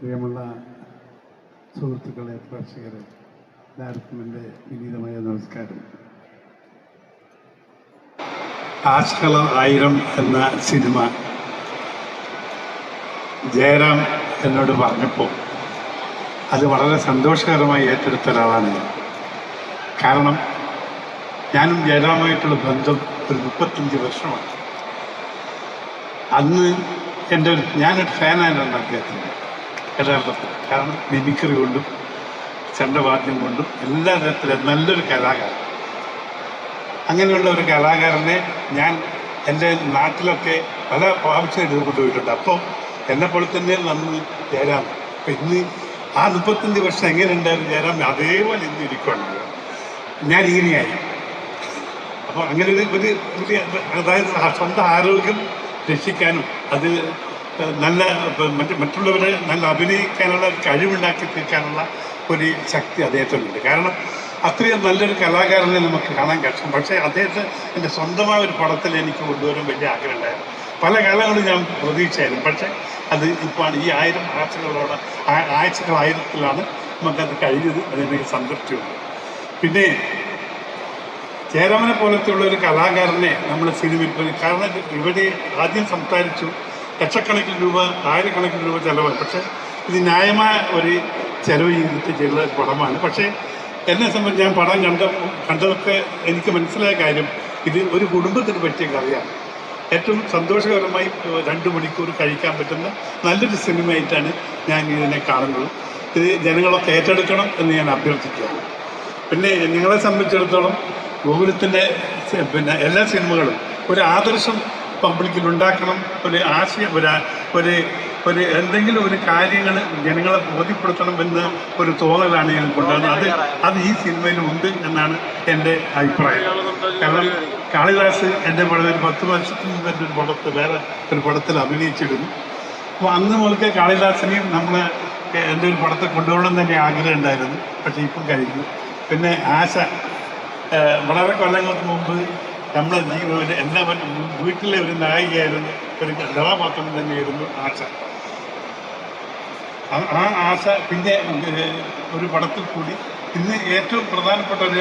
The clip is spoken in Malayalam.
പ്രിയമുള്ള സുഹൃത്തുക്കളെ, പ്രേക്ഷകരെ, എല്ലാവർക്കും എൻ്റെ വിനീതമായ നമസ്കാരം. ആശകൾ 1000 എന്ന സിനിമ ജയറാം എന്നോട് പറഞ്ഞപ്പോൾ അത് വളരെ സന്തോഷകരമായി ഏറ്റെടുത്ത ഒരാളാണ് ഞാൻ. കാരണം ഞാനും ജയറാമായിട്ടുള്ള ബന്ധം ഒരു 35 വർഷമാണ്. അന്ന് ഞാനൊരു ഫാനായിരുന്നു അദ്ദേഹത്തിൻ്റെ യഥാർത്ഥത്തിൽ. കാരണം മിമിക്രി കൊണ്ടും ചണ്ടവാദ്യം കൊണ്ടും എല്ലാ തരത്തിലും നല്ലൊരു കലാകാരൻ. അങ്ങനെയുള്ള ഒരു കലാകാരനെ ഞാൻ എൻ്റെ നാട്ടിലൊക്കെ പല പ്രാവശ്യം എഴുതി കൊണ്ടുപോയിട്ടുണ്ട്. അപ്പോൾ എന്നെപ്പോലെ തന്നെ നന്ന് ജയറാം. അപ്പം ഇന്ന് ആ 35 വർഷം എങ്ങനെ ഉണ്ടായിരുന്നു ജയറാം, അതേപോലെ ഇന്ന് ഇരിക്കുകയാണ് ഞാൻ ഇങ്ങനെയായി. അപ്പോൾ അങ്ങനെ ഒരു അതായത് സ്വന്തം ആരോഗ്യം രക്ഷിക്കാനും അത് നല്ല മറ്റുള്ളവരെ നല്ല അഭിനയിക്കാനുള്ള കഴിവുണ്ടാക്കി തീർക്കാനുള്ള ഒരു ശക്തി അദ്ദേഹത്തിനുണ്ട്. കാരണം അത്രയും നല്ലൊരു കലാകാരനെ നമുക്ക് കാണാൻ കഴിയും. പക്ഷേ അദ്ദേഹത്തെ എൻ്റെ സ്വന്തമായ ഒരു പടത്തിൽ എനിക്ക് കൊണ്ടുവരാൻ വലിയ ആഗ്രഹമുണ്ടായിരുന്നു. പല കാലങ്ങളും ഞാൻ പ്രതീക്ഷയായിരുന്നു. പക്ഷേ അത് ഇപ്പോൾ ഈ 1000 ആഴ്ചകൾ 1000ത്തിലാണ് നമുക്കത് കഴിഞ്ഞത്. അതിനെനിക്ക് സംതൃപ്തിയുണ്ട്. പിന്നെ ജയറാമനെ പോലത്തെയുള്ള ഒരു കലാകാരനെ നമ്മൾ സിനിമയിൽ, കാരണം ഇവിടെ ആദ്യം സംസാരിച്ചു ലക്ഷക്കണക്കിന് രൂപ, 1000കണക്കിന് രൂപ ചിലവാണ്. പക്ഷേ ഇത് ന്യായമായ ഒരു ചിലവ് ചെയ്തിട്ട് ചെയ്ത പടമാണ്. പക്ഷേ എന്നെ സംബന്ധിച്ച് ഞാൻ പടം കണ്ടതൊക്കെ എനിക്ക് മനസ്സിലായ കാര്യം, ഇത് ഒരു കുടുംബത്തിന് പറ്റിയ കഥയാണ്. ഏറ്റവും സന്തോഷകരമായി 2 മണിക്കൂർ കഴിക്കാൻ പറ്റുന്ന നല്ലൊരു സിനിമയായിട്ടാണ് ഞാൻ ഇതിനെ കാണുന്നത്. ഇത് ജനങ്ങളൊക്കെ ഏറ്റെടുക്കണം എന്ന് ഞാൻ അഭ്യർത്ഥിക്കുകയാണ്. പിന്നെ നിങ്ങളെ സംബന്ധിച്ചിടത്തോളം ഗോകുലത്തിൻ്റെ എല്ലാ സിനിമകളും ഒരു ആദർശം പബ്ലിക്കിൽ ഉണ്ടാക്കണം, ഒരു ആശയം, ഒരു എന്തെങ്കിലും ഒരു കാര്യങ്ങൾ ജനങ്ങളെ ബോധ്യപ്പെടുത്തണം എന്ന ഒരു തോന്നലാണ് ഞാൻ കൊണ്ടുവന്നത്. അത് ഈ സിനിമയിലുണ്ട് എന്നാണ് എൻ്റെ അഭിപ്രായം. കാരണം കാളിദാസ് എൻ്റെ പടം ഒരു 10 വർഷത്തിന് മുമ്പ് എൻ്റെ ഒരു പടത്തിൽ വേറെ ഒരു പടത്തിൽ അഭിനയിച്ചിരുന്നു. അപ്പോൾ അന്ന് മുതൽക്ക് കാളിദാസിനെയും നമ്മൾ എൻ്റെ ഒരു പടത്തിൽ കൊണ്ടുപോകണം തന്നെ ആഗ്രഹം ഉണ്ടായിരുന്നു. പക്ഷേ ഇപ്പം കഴിഞ്ഞു. പിന്നെ ആശ വളരെ കൊല്ലങ്ങൾക്ക് മുമ്പ് നമ്മളെ ജീവിതം എല്ലാവരും വീട്ടിലെ ഒരു നായികയായിരുന്നു, ഒരു കഥാപാത്രം തന്നെയായിരുന്നു ആശ. ആ ആശ പിന്നെ ഒരു പടത്തിൽ കൂടി ഇന്ന് ഏറ്റവും പ്രധാനപ്പെട്ട ഒരു